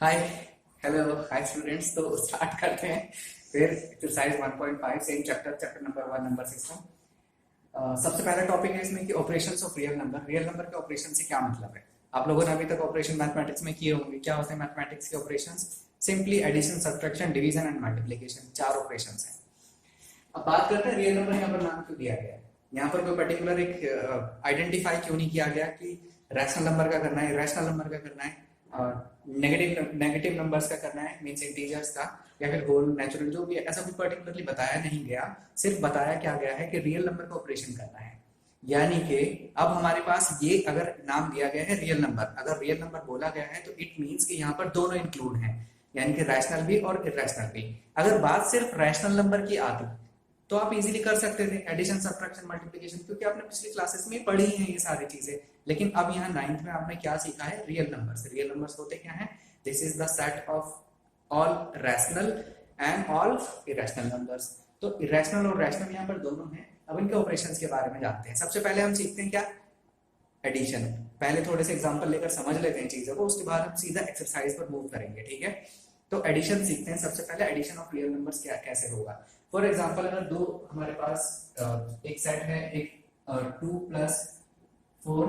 हाय। Hello. Hi students. तो start करते हैं फिर exercise 1.5 same chapter number 1 number system. सबसे पहला टॉपिक है इसमें कि ऑपरेशंस ऑफ रियल नंबर के ऑपरेशन से क्या मतलब है। आप लोगों ने अभी तक ऑपरेशन मैथमेटिक्स में किए होंगे। क्या होते हैं मैथमेटिक्स के operations? Simply addition, subtraction, division and multiplication, 4 operations हैं। अब बात करते हैं रियल नंबर यहाँ पर नाम क्यों दिया गया है। यहाँ पर कोई पर्टिकुलर एक आइडेंटिफाई क्यों नहीं किया गया कि रैशनल नंबर का करना है, इरेशनल नंबर का करना है, नेगेटिव नंबर्स का करना है, मींस इंटीजर्स का, या फिर होल नेचुरल, जो भी है, ऐसा कोई पर्टिकुलरली बताया नहीं गया। सिर्फ बताया क्या गया है कि रियल नंबर का ऑपरेशन करना है। यानी कि अब हमारे पास ये अगर नाम दिया गया है रियल नंबर, अगर रियल नंबर बोला गया है तो इट मींस कि यहाँ पर दोनों इंक्लूड हैं, यानी कि रैशनल भी और इरेशनल भी। अगर बात सिर्फ रैशनल नंबर की आती तो आप इजीली कर सकते थे एडिशन, सब्ट्रैक्शन, मल्टीप्लिकेशन, क्योंकि आपने पिछली क्लासेस में पढ़ी हैं ये सारी चीजें। लेकिन अब यहाँ 9th में आपने क्या सीखा है? Real numbers. रियल नंबर्स होते क्या हैं? This is the set of all rational and all irrational numbers. तो इरेशनल और रैशनल यहाँ पर दोनों हैं। अब इनके ऑपरेशंस के बारे में जानते हैं। सबसे पहले हम सीखते हैं क्या? एडिशन। पहले थोड़े से एग्जांपल लेकर समझ लेते हैं चीजों को, उसके बाद हम सीधा एक्सरसाइज पर मूव करेंगे। ठीक है, तो एडिशन सीखते हैं। सबसे पहले एडिशन ऑफ रियल नंबर्स क्या कैसे होगा। फॉर एग्जांपल अगर दो हमारे पास एक सेट है, एक 2 प्लस 4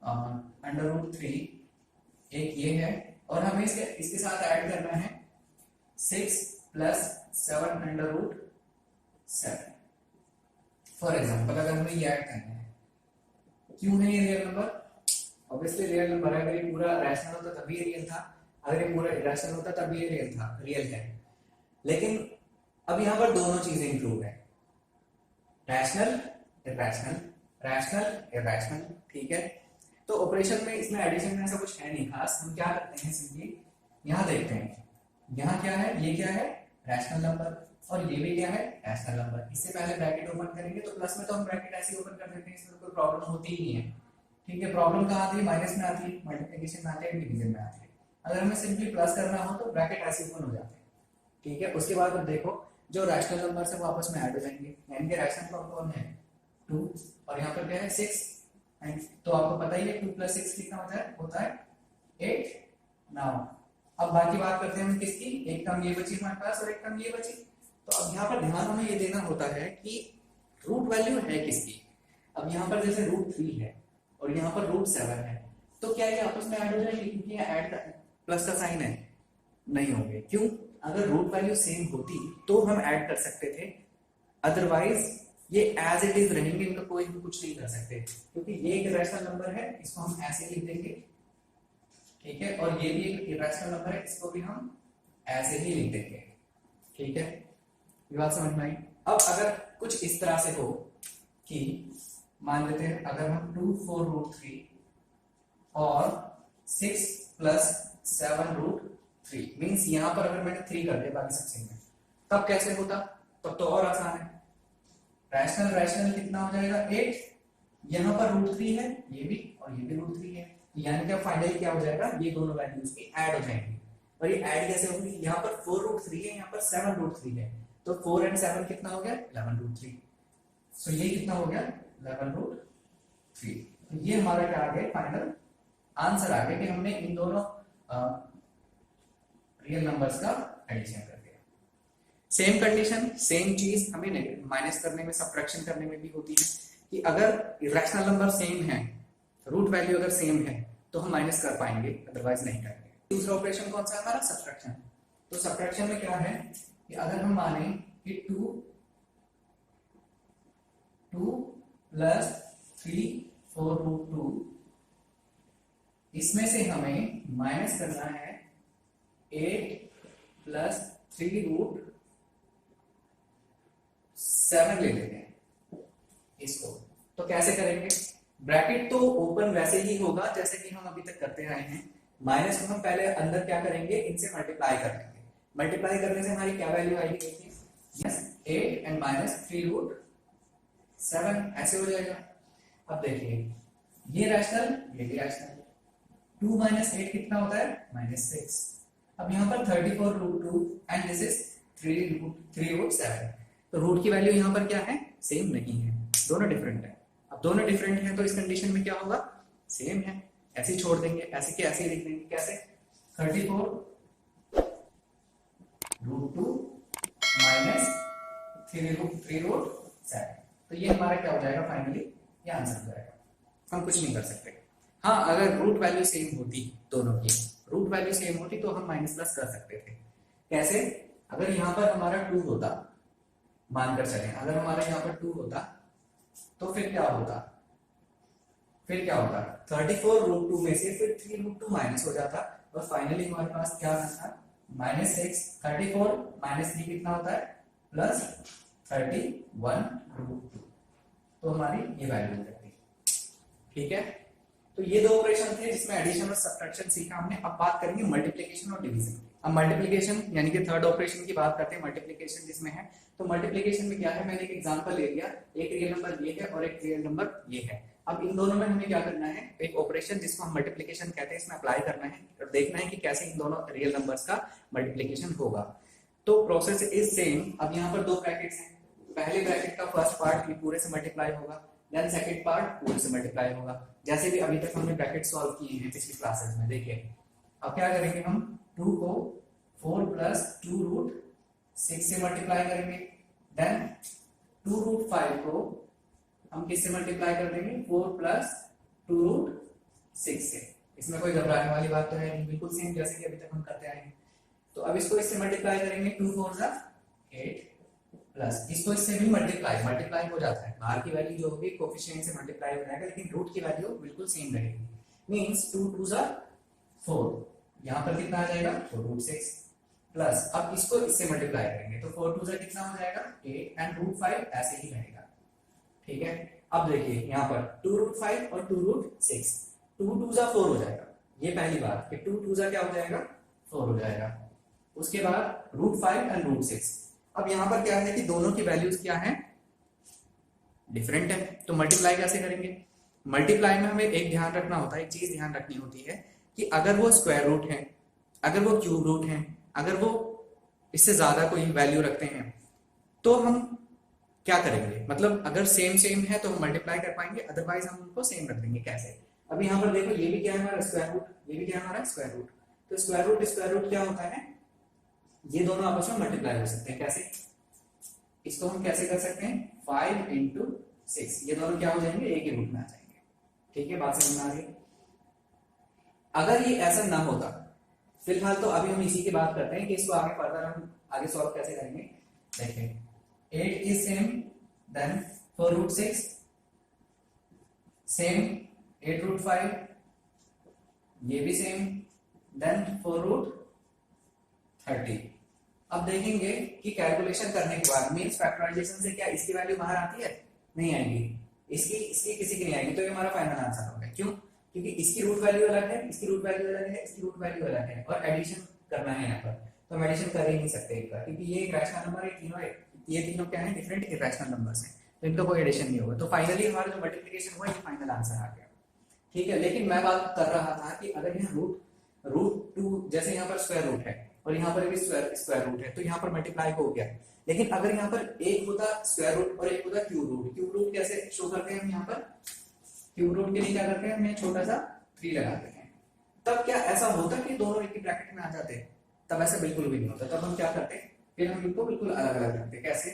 अंडर रूट 3, एक ये है, और हमें इसके साथ ऐड करना है 6 plus 7 under root 7। For example अगर हमें ये ऐड करना है, क्यों है ये real number? Obviously real number है। अगर ये पूरा रैशनल होता तभी ये रियल था, अगर ये पूरा इरेशनल होता तभी ये रियल था, रियल है। लेकिन अब यहाँ पर दोनों चीजें इंक्लूड है, रैशनल इरेशनल, रैशनल इरेशनल। ठीक है, तो ऑपरेशन में इसमें एडिशन में ऐसा कुछ है नहीं खास। हम क्या करते हैं, सिंपली यहाँ देखते हैं, यहाँ क्या है, ये क्या है, रैशनल नंबर, और ये भी क्या है, रैशनल नंबर। इससे पहले ब्रैकेट ओपन करेंगे तो प्लस में तो हम ब्रैकेट ऐसे ओपन कर देते हैं, इसमें कोई प्रॉब्लम होती ही नहीं है। ठीक है, प्रॉब्लम कहाँ आती है? माइनस में आती है, मल्टीप्लिकेशन में आती है, डिवीजन में आती है। अगर हमें सिंपली प्लस करना हो तो ब्रैकेट ऐसे ओपन हो जाते हैं। ठीक है, उसके बाद अब देखो जो रैशनल नंबर है वो आपस में ऐड हो जाएंगे, यानी कि रैशनल कौन है, 2, और यहाँ पर क्या है, 6। तो आपको पता ही है 2 प्लस 6 कितना होता है 8। नाउ अब बाकी बात करते हैं हम किसकी, एक टर्म ये बची हमारे पास और एक टर्म ये बची। तो अब यहाँ पर ध्यान हमें ये देना होता है कि रूट वैल्यू है किसकी। अब यहाँ पर जैसे रूट 3 है और यहाँ पर रूट 7 है, तो क्या ये आपस में ऐड हो जाएंगे? क्योंकि यहाँ ऐड प्लस का साइन है, नहीं होंगे। क्यों? अगर रूट वैल्यू सेम होती तो हम ऐड कर सकते थे, अदरवाइज ये एज इट इज रहेंगे, इनका कोई भी कुछ नहीं कर सकते, क्योंकि ये एक रैशनल नंबर है, इसको हम ऐसे लिख देंगे। ठीक है, और ये भी एक इरेशनल नंबर है, इसको भी हम ऐसे ही लिख देंगे। ठीक है, ये बात समझ में आई। अब अगर कुछ इस तरह से हो कि मान लेते हैं अगर हम 2 4 रूट 3 और 6 प्लस 7 रूट 3, मीन्स यहां पर अगर मैंने 3 कर दिया बाकी सेक्शन में, तब कैसे होता? तब तो और आसान है। रैशनल रैशनल कितना हो जाएगा, 8। यहां पर रूट 3 है, ये भी और ये भी रूट 3 है, यानी कि फाइनली क्या हो जाएगा, ये दोनों वैल्यूज की ऐड हो जाएंगी। और ये ऐड कैसे होगी? यहाँ पर 4 रूट 3 है, यहाँ पर 7 रूट 3 है, तो 4 एंड 7 कितना हो गया, 11 रूट 3। सो ये कितना हो गया, 11 रूट 3। तो ये हमारा क्या आ गया, फाइनल आंसर आ गया कि हमने इन दोनों रियल नंबर्स का एडिशन कर दिया। सेम कंडीशन, सेम चीज हमें माइनस करने में, सब्ट्रैक्शन करने में भी होती है कि अगर इरेशनल नंबर सेम है, रूट वैल्यू अगर सेम है तो हम माइनस कर पाएंगे, अदरवाइज नहीं करेंगे। दूसरा ऑपरेशन कौन सा है हमारा, सब्ट्रैक्शन। तो सब्ट्रैक्शन में क्या है कि अगर हम माने कि 2 प्लस 3 4 रूट 2, इसमें से हमें माइनस करना है 8 प्लस 3 रूट 7 ले लेते हैं इसको। तो कैसे करेंगे? ब्रैकेट तो ओपन वैसे ही होगा जैसे कि हम अभी तक करते आए हैं, माइनस को हम पहले अंदर क्या करेंगे, इनसे मल्टीप्लाई कर लेंगे। मल्टीप्लाई करने से हमारी क्या वैल्यू आएगी, देखिए, यस, 8 एंड माइनस 3 रूट 7, ऐसे हो जाएगा। अब देखिए, ये रैशनल, ये भी रैशनल, 2 माइनस 8 कितना होता है, -6। अब यहाँ पर 34 root 2 and this is 3 root 7। तो रूट की वैल्यू यहाँ पर क्या है, सेम नहीं है, दोनों डिफरेंट है। अब दोनों डिफरेंट है तो इस कंडीशन में क्या होगा, सेम है, ऐसे ही छोड़ देंगे, ऐसे के ऐसे ही लिख देंगे। कैसे? 34√2 माइनस 3√7। तो ये हमारा क्या हो जाएगा फाइनली, ये आंसर हो जाएगा। हम कुछ नहीं कर सकते। हाँ, अगर रूट वैल्यू सेम होती, दोनों की रूट वैल्यू सेम होती तो हम माइनस प्लस कर सकते थे। कैसे? अगर यहाँ पर हमारा 2 होता, मानकर चलें अगर हमारा यहाँ पर 2 होता तो फिर क्या होता, 34√2 में से फिर 3√2 माइनस हो जाता और फाइनली हमारे पास क्या आता, -6। 34 माइनस 3 कितना होता है, +31√2। तो हमारी ये वैल्यू हो जाती है। ठीक है, तो ये दो ऑपरेशन थे जिसमें एडिशन और सब्ट्रैक्शन सीखा हमने। अब बात करेंगे मल्टीप्लिकेशन और डिवीजन की। अब मल्टीप्लिकेशन यानी कि थर्ड ऑपरेशन की बात करते हैं, मल्टीप्लिकेशन जिसमें है। तो मल्टीप्लिकेशन में क्या है, मैंने एक एग्जांपल ले लिया, एक रियल नंबर ये है और एक रियल नंबर ये है। अब इन दोनों में हमें क्या करना है, एक ऑपरेशन जिसको हम मल्टीप्लिकेशन कहते हैं इसमें अप्लाई करना है और देखना है कि कैसे इन दोनों रियल नंबर्स का मल्टीप्लिकेशन होगा। तो प्रोसेस इज सेम। अब यहाँ पर दो ब्रैकेट्स हैं, पहले ब्रैकेट का फर्स्ट पार्ट ये पूरे से मल्टीप्लाई होगा, देन सेकंड पार्ट पूरे से मल्टीप्लाई होगा। जैसे भी अभी तक हमने ब्रैकेट सॉल्व किए हैं पिछली क्लासेस में। देखिए अब क्या करेंगे, हम 2 को 4 + 2√6 से मल्टीप्लाई करेंगे, देन 2√5 को हम किससे मल्टीप्लाई कर देंगे, 4 + 2√6 से। इसमें कोई घबराने वाली बात तो है नहीं, बिल्कुल सेम जैसे कि अभी तक हम करते आए हैं। तो अब इसको इससे मल्टीप्लाई करेंगे, 2 4 8 प्लस इसको इससे भी मल्टीप्लाई हो जाता है। बाहर की वैल्यू जो होगी कोफिशिएंट से मल्टीप्लाई हो जाएगा, लेकिन रूट की वैल्यू बिल्कुल सेम रहेगी। मींस 2 2 4, यहाँ पर कितना आ जाएगा, 4√6 प्लस अब इसको इससे मल्टीप्लाई करेंगे तो 4 2 कितना हो जाएगा, 8 एंड √5 ऐसे ही रहेगा। ठीक है, अब देखिए यहाँ पर 2√5 और 2√6, 2 2 4 हो जाएगा। ये पहली बात कि 2 2 क्या हो जाएगा, 4 हो जाएगा। उसके बाद √5 एंड √6। अब यहाँ पर क्या है कि दोनों की वैल्यूज क्या है, डिफरेंट है। तो मल्टीप्लाई कैसे करेंगे, मल्टीप्लाई में हमें एक ध्यान रखना होता है, एक चीज ध्यान रखनी होती है कि अगर वो स्क्वायर रूट है, अगर वो क्यूब रूट है, अगर वो इससे ज्यादा कोई वैल्यू रखते हैं तो हम क्या करेंगे, मतलब अगर सेम सेम है तो हम मल्टीप्लाई कर पाएंगे, अदरवाइज हम उनको सेम रख देंगे। कैसे, अब यहाँ पर देखो ये भी क्या है हमारा स्क्वायर रूट, ये भी क्या है हमारा स्क्वायर रूट। तो स्क्वायर रूट क्या होता है, ये दोनों आपस में मल्टीप्लाई हो सकते हैं। कैसे, इसको हम कैसे कर सकते हैं, 5 × 6, ये दोनों क्या हो जाएंगे, एक ही रूट में आ जाएंगे। ठीक है, बात समझ में आ रही है। अगर ये ऐसा ना होता, फिलहाल तो अभी हम इसी की बात करते हैं कि इसको आगे फर्दर हम आगे सॉल्व कैसे करेंगे। देखिए 8 इज सेम देन 4√6 सेम, 8√5 ये भी सेम, देन 4√30। अब देखेंगे कि कैलकुलेशन करने के बाद मींस फैक्टराइजेशन से क्या इसकी वैल्यू बाहर आती है, नहीं आएगी, इसकी किसी की नहीं आएगी। तो ये हमारा फाइनल आंसर होगा। क्यों, क्योंकि इसकी रूट वैल्यू अलग है, इसकी रूट वैल्यू अलग है, इसकी रूट वैल्यू अलग है और एडिशन करना है यहाँ पर, तो हम एडिशन कर ही नहीं सकते एक बार, क्योंकि ये एक रैशनल नंबर है, ये तीनों क्या है, डिफरेंट इरेशनल नंबर्स हैं, तो इनका कोई एडिशन नहीं होगा। तो फाइनली हमारा जो मल्टीप्लिकेशन हुआ ये फाइनल आंसर आ गया। ठीक है, लेकिन मैं बात कर रहा था कि अगर यहाँ रूट 2 जैसे यहाँ पर स्क्वायर रूट है और यहाँ पर भी स्क्वायर रूट है तो यहाँ पर मल्टीप्लाई हो गया। लेकिन अगर यहाँ पर एक होता स्क्वायर रूट और एक होता क्यूब रूट कैसे शो करते हैं हम, यहाँ पर क्यूब रूट के लिए क्या करते हैं, हम छोटा सा 3 लगाते हैं। तब क्या ऐसा होता कि दोनों एक ही ब्रैकेट में आ जाते हैं, तब ऐसा बिल्कुल भी नहीं होता। तब हम क्या करते हैं, फिर हम इनको बिल्कुल अलग अलग रखते हैं। कैसे,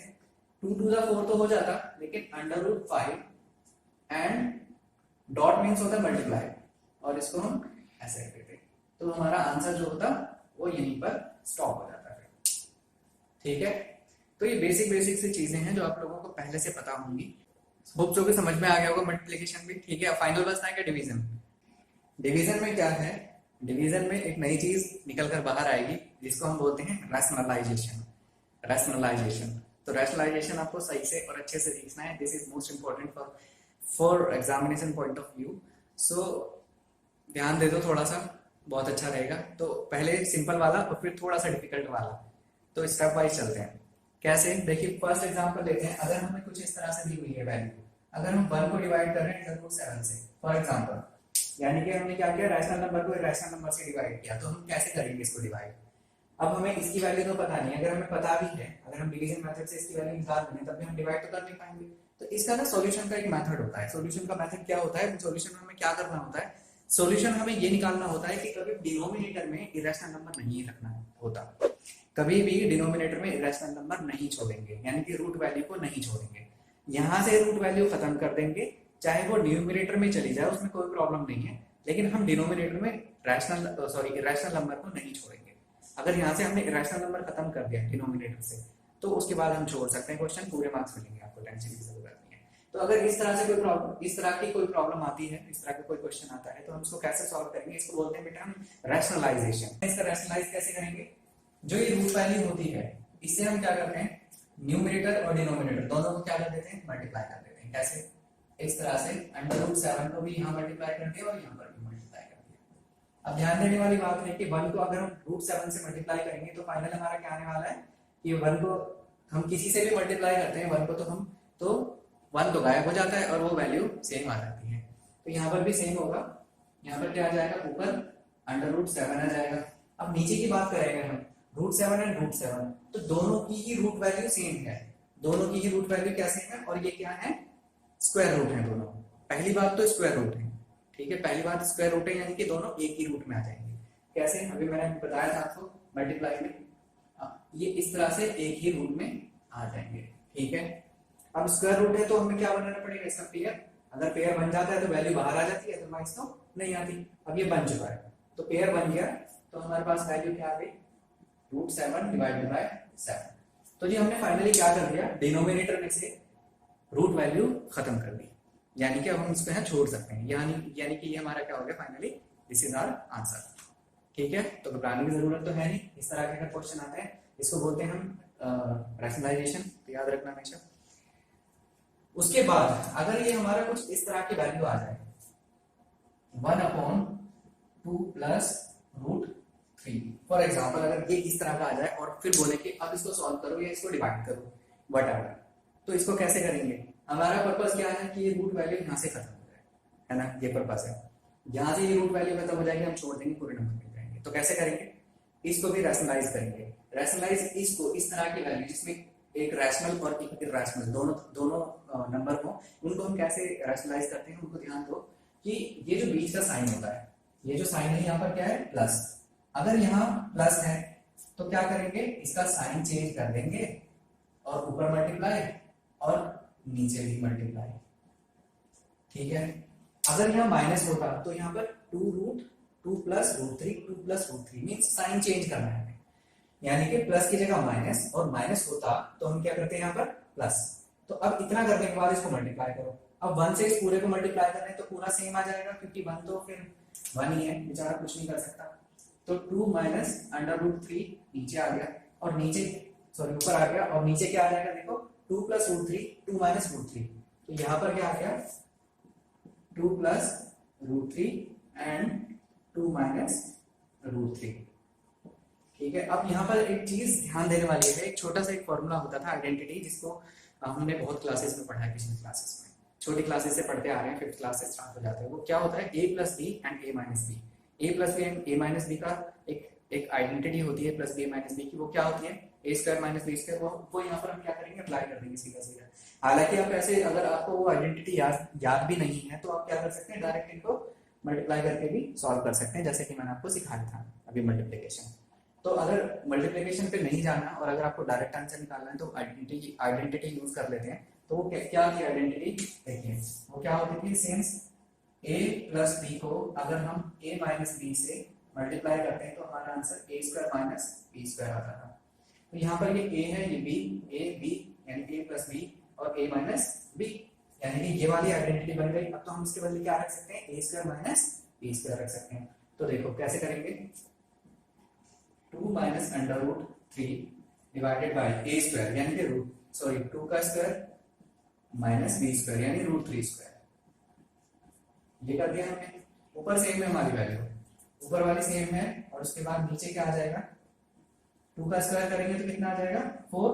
2 2 4 तो हो जाता, लेकिन √5 एंड डॉट मीन्स होता है मल्टीप्लाई, और इसको हम ऐसे रख देते, तो हमारा आंसर जो होता वो यहीं पर स्टॉप हो जाता है। ठीक है, तो ये बेसिक सी चीजें हैं जो आप लोगों को पहले से पता होंगी। होप जो कि समझ में आ गया होगा मल्टीप्लिकेशन भी। ठीक है, फाइनल बचता है क्या, डिवीजन। डिवीजन में क्या है, डिवीजन में एक नई चीज निकल कर बाहर आएगी जिसको हम बोलते हैं रैशनलाइजेशन। तो रैशनलाइजेशन आपको सही से और अच्छे से सीखना है। This is most important for examination point of view. So ध्यान दे दो थोड़ा सा, बहुत अच्छा रहेगा। तो पहले सिंपल वाला और फिर थोड़ा सा डिफिकल्ट वाला, तो स्टेप वाइज चलते हैं। कैसे, देखिए फर्स्ट एग्जांपल लेते हैं। अगर हमें कुछ इस तरह से दी हुई है वैल्यू, अगर हम 1 को डिवाइड कर रहे हैं √7 से फॉर एग्जांपल, यानी कि हमने क्या किया, रैशनल नंबर को इरेशनल नंबर से डिवाइड किया। तो हम कैसे करेंगे इसको डिवाइड। अब हमें इसकी वैल्यू तो पता नहीं, अगर हमें पता भी है, अगर हम डिवीजन मेथड से इसकी वैल्यू निकाल दें तब भी हम डिवाइड तो कर नहीं पाएंगे। तो इसका ना सॉल्यूशन का एक मेथड होता है। सॉल्यूशन का मेथड क्या होता है, सॉल्यूशन में हमें क्या करना होता है, सॉल्यूशन हमें ये निकालना होता है कि कभी डिनोमिनेटर में इरेशनल नंबर नहीं रखना होता, कभी भी डिनोमिनेटर में इरेशनल नंबर नहीं छोड़ेंगे, यानी कि रूट वैल्यू को नहीं छोड़ेंगे। यहां से रूट वैल्यू खत्म कर देंगे, चाहे वो न्यूमिनेटर में चली जाए उसमें कोई प्रॉब्लम नहीं है, लेकिन हम डिनोमिनेटर में इरेशनल नंबर को नहीं छोड़ेंगे। अगर यहाँ से हमने इरेशनल नंबर खत्म कर दिया डिनोमिनेटर से, तो उसके बाद हम छोड़ सकते हैं क्वेश्चन, पूरे मार्क्स मिलेंगे, आपको टेंशन की जरूरत नहीं है। तो अगर इस तरह की कोई प्रॉब्लम आती है, इस तरह का कोई क्वेश्चन आता है, तो हम इसको कैसे सॉल्व करेंगे? इसको बोलते हैं बेटा हम रैशनलाइजेशन। इसका रैशनलाइज कैसे करेंगे? जो ये रूट वैल्यू होती है इससे हम क्या करते हैं, न्यूमरेटर और डिनोमिनेटर दोनों को क्या कर देते हैं, मल्टीप्लाई कर देते हैं। कैसे? इस तरह से √7 को भी यहाँ मल्टीप्लाई कर दिया और यहाँ पर भी मल्टीप्लाई कर दिया। अब ध्यान देने वाली बात है कि 1 को अगर हम √7 से मल्टीप्लाई करेंगे तो फाइनल हमारा क्या आने वाला है कि 1 को हम किसी से भी मल्टीप्लाई करते हैं 1 को, तो 1 तो गायब हो जाता है और वो वैल्यू सेम आ जाती है। तो यहाँ पर भी सेम होगा, यहाँ पर क्या आ जाएगा, ऊपर √7 आ जाएगा। अब नीचे की बात करेंगे हम, √7 एंड √7, तो दोनों की ही रूट वैल्यू सेम है, दोनों की ही रूट वैल्यू क्या सेम है, और ये क्या है, स्क्वायर रूट है दोनों। पहली बात तो स्क्वायर रूट है, ठीक है, पहली बात स्क्वायर रूट है, यानी कि दोनों एक ही रूट में आ जाएंगे। कैसे? अभी मैंने बताया था आपको मल्टीप्लाई में, ये इस तरह से एक ही रूट में आ जाएंगे, ठीक है। अब स्क्वायर रूट है तो हमें क्या बनाना पड़ेगा, इसका पेयर। अगर पेयर बन जाता है तो वैल्यू बाहर आ जाती है, अदरवाइज तो नहीं आती। अब ये बन चुका है तो पेयर बन गया, तो हमारे पास वैल्यू क्या आ गई, √7 डिवाइडेड बाय 7। तो जी हमने फाइनली क्या कर दिया, डिनोमिनेटर में से रूट वैल्यू खत्म कर दी, यानी कि अब हम इसको यहाँ छोड़ सकते हैं, यानी कि ये हमारा क्या हो गया finally, this is our answer. ठीक है, तो घबराने की जरूरत तो है नहीं। इस तरह के क्वेश्चन आते हैं, इसको बोलते हैं हम रैशनलाइजेशन, तो याद रखना हमेशा। उसके बाद अगर ये हमारा कुछ इस तरह की वैल्यू आ जाए, 1/2 प्लस √3 फॉर एग्जाम्पल, अगर ये इस तरह का आ जाए और फिर बोले कि अब इसको सॉल्व करो या इसको डिवाइड करो व्हाटएवर, तो इसको कैसे करेंगे? हमारा पर्पस क्या है कि ये रूट वैल्यू यहाँ से खत्म हो जाए, है ना, ये पर्पस है। यहाँ से ये रूट वैल्यू खत्म हो जाएगी, हम छोड़ देंगे, पूरे नंबर मिल जाएंगे। तो कैसे करेंगे? इसको भी रैशनलाइज करेंगे। रैशनलाइज इसको, इस तरह की वैल्यू जिसमें एक रैशनल और एक इरैशनल दोनों नंबर हो, उनको हम कैसे रैशनलाइज करते हैं, उनको ध्यान दो कि ये जो बीच का साइन होता है, ये जो साइन है यहाँ पर क्या है, प्लस। अगर यहाँ प्लस है तो क्या करेंगे, इसका साइन चेंज कर देंगे और ऊपर मल्टीप्लाई और नीचे भी मल्टीप्लाई, ठीक है। अगर यहाँ माइनस होता तो यहाँ पर 2 प्लस √3 मीन्स साइन चेंज करना है, यानी कि प्लस की जगह माइनस, और माइनस होता तो हम क्या करते हैं यहाँ पर प्लस। तो अब इतना करने के बाद इसको मल्टीप्लाई करो। अब 1 से इस पूरे को मल्टीप्लाई करें तो पूरा सेम आ जाएगा, क्योंकि 1 तो फिर 1 ही है, बेचारा कुछ नहीं कर सकता। तो 2 माइनस √3 नीचे आ गया, और नीचे सॉरी ऊपर आ गया, और नीचे क्या आ जाएगा, देखो 2 प्लस √3, 2 माइनस √3, तो यहाँ पर क्या आ गया, 2 प्लस √3 एंड 2 माइनस √3, ठीक है। अब यहाँ पर एक चीज ध्यान देने वाली है, एक छोटा सा एक फॉर्मूला होता था आइडेंटिटी, जिसको हमने बहुत क्लासेस में पढ़ा है, पिछली क्लासेस में, छोटी क्लासेस से पढ़ते आ रहे हैं, 5th क्लास से स्टार्ट हो जाते हैं। वो क्या होता है, a plus B and a minus B. a plus B and a minus B का एक आइडेंटिटी होती है, प्लस बी माइनस बी की। वो क्या होती है, a² माइनस b²। वो यहाँ पर हम क्या करेंगे, अप्लाई कर देंगे सीधा सीधा। हालांकि आप ऐसे, अगर आपको वो आइडेंटिटी याद भी नहीं है तो आप क्या कर सकते हैं, डायरेक्ट इनको मल्टीप्लाई करके भी सॉल्व कर सकते हैं, जैसे कि मैंने आपको सिखाया था अभी मल्टीप्लीकेशन। तो अगर मल्टीप्लिकेशन पे नहीं जाना और अगर आपको डायरेक्ट आंसर निकालना है तो आइडेंटिटी यूज कर लेते हैं। तो वो क्या थी आइडेंटिटी, देखिए वो क्या होती थी, सिंस a प्लस बी को अगर हम a माइनस बी से मल्टीप्लाई करते हैं तो हमारा आंसर a² माइनस b² आता था। तो यहाँ पर ये a है, ये b, a b यानी a प्लस b और a माइनस b, यानी कि ये वाली आइडेंटिटी बन गई। अब तो हम इसके बदले क्या रख सकते हैं, a² माइनस b² रख सकते हैं। तो देखो कैसे करेंगे, 2 माइनस √3 डिवाइडेड बाय a² यानी कि 2 का स्क्वायर माइनस b² यानी √3²। ये कर दिया हमने। ऊपर सेम है हमारी वैल्यू, ऊपर वाली सेम है, और उसके बाद नीचे क्या आ जाएगा, 2 का स्क्वायर करेंगे तो कितना आ जाएगा, 4,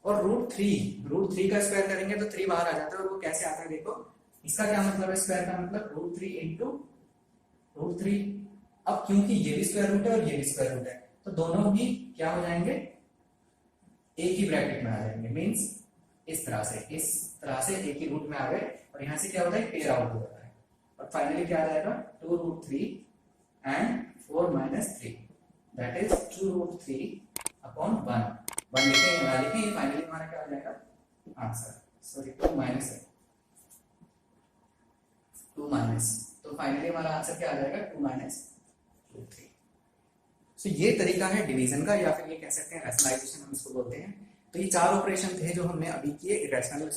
और √3 का स्क्वायर करेंगे तो 3 बाहर आ जाता है। और वो कैसे आता है, देखो इसका क्या मतलब है, स्क्वायर का मतलब √3 इंटू √3। अब क्योंकि ये भी स्क्वायर रूट है और ये भी स्क्वायर रूट है, तो दोनों ही क्या हो जाएंगे, एक ही ब्रैकेट में आ जाएंगे, मींस इस तरह से एक ही रूट में आ गए, और यहाँ से क्या होता है, पेयर आउट हो जाता है। और फाइनली क्या आ जाएगा 2√3 एंड 4 माइनस 3 दैट इज 2√3/1 लिखेंगे फाइनली हमारा क्या आ जाएगा आंसर। सॉरी 2 माइनस है, 2 माइनस, तो फाइनली हमारा आंसर क्या आ जाएगा 2 माइनस 3। सो ये तरीका है डिवीजन का, या फिर ये कह सकते हैं रैशनलाइजेशन हम इसको बोलते हैं। तो ये 4 ऑपरेशन थे जो हमने अभी किए इरेशनल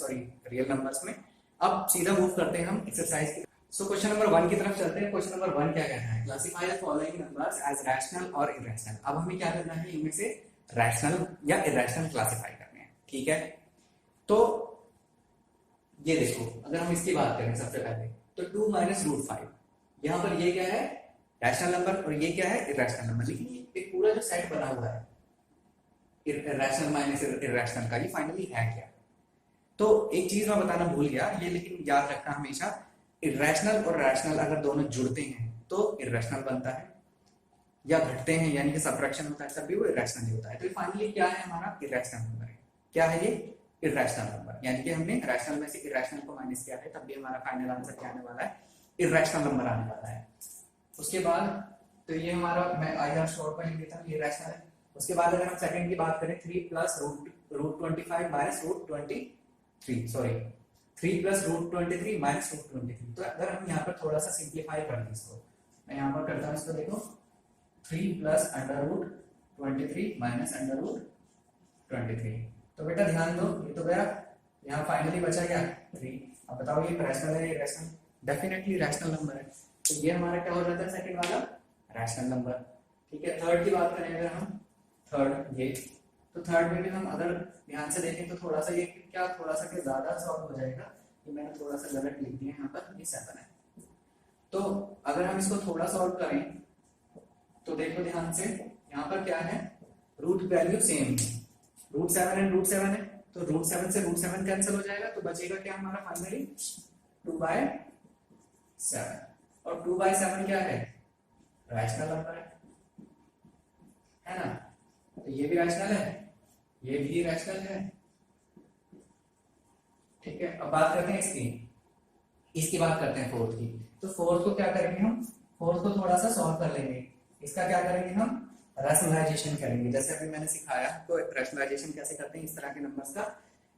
रियल नंबर्स में। अब सीधा मूव करते हैं हम एक्सरसाइज की। सो क्वेश्चन नंबर 1 की तरफ चलते हैं। क्वेश्चन नंबर 1 क्या कहना है, classify the following numbers as rational और इरेशनल। अब हमें क्या करना है, इनमें से रैशनल या इरेशनल क्लासिफाई करने हैं, ठीक है। तो ये देखो, अगर हम इसकी बात करें सबसे पहले तो 2 माइनस रूट 5, यहाँ पर ये क्या है रैशनल नंबर और ये क्या है इरेशनल नंबर। लेकिन एक पूरा जो सेट बना हुआ है रैशनल माइनस इरेशनल का, ये फाइनली है क्या। तो एक चीज मैं बताना भूल गया ये, लेकिन याद रखना हमेशा, इरेशनल और रैशनल अगर दोनों जुड़ते हैं तो इरेशनल बनता है, या घटते हैं यानी कि सबट्रैक्शन होता है तब भी वो इरेशनल ही होता है। तो फाइनली क्या है हमारा इरेशनल नंबर है। क्या है ये इरेशनल नंबर, यानी कि हमने रैशनल में से इरेशनल को माइनस किया है, तब भी हमारा फाइनल आंसर क्या आने वाला है इरेशनल नंबर आने वाला है। उसके बाद तो ये हमारा, मैं आई शॉर्ट पर लिख देता हूँ, ये रैशनल है। उसके बाद अगर हम सेकंड की बात करें 3 plus root 25 minus root 23, sorry 3 plus root 23 minus root 23। तो अगर हम यहाँ पर थोड़ा सा सिंप्लीफाई कर दें इसको, मैं यहाँ पर करता हूँ इसको, देखो 3 plus under root 23 minus under root 23। तो बेटा ध्यान दो, ये तो गया, यहाँ फाइनली बचा क्या 3। अब बताओ ये रैशनल है या इरेशनल, डेफिनेटली रैशनल नंबर है। तो ये हमारा क्या हो जाता है सेकंड वाला रैशनल नंबर, ठीक है। थर्ड की बात करें अगर हम, थर्ड ये, तो थर्ड में भी हम अगर ध्यान से देखें तो थोड़ा सा ये क्या, थोड़ा सा क्या ज्यादा सॉल्व हो जाएगा, ये मैंने थोड़ा सा गलत लिख दिया यहाँ पर, ये 7 है। तो अगर हम इसको थोड़ा सॉल्व करें तो देखो ध्यान से, यहाँ पर क्या है रूट वैल्यू सेम है, रूट 7 एंड रूट 7 है, तो रूट 7 से रूट 7 कैंसिल हो जाएगा, तो बचेगा क्या हमारा फाइनली 2/7। और 2/7 क्या है रैशनल नंबर है ना। तो ये भी रैशनल है, ये भी रैशनल है, ठीक है। अब बात करते हैं इसकी बात करते हैं फोर्थ की। तो फोर्थ को क्या करेंगे हम, फोर्थ को थोड़ा सा सॉल्व कर लेंगे। इसका क्या करेंगे हम रैशनलाइजेशन करेंगे, जैसे अभी मैंने सिखाया। तो रैशनलाइजेशन कैसे करते हैं इस तरह के नंबर्स का,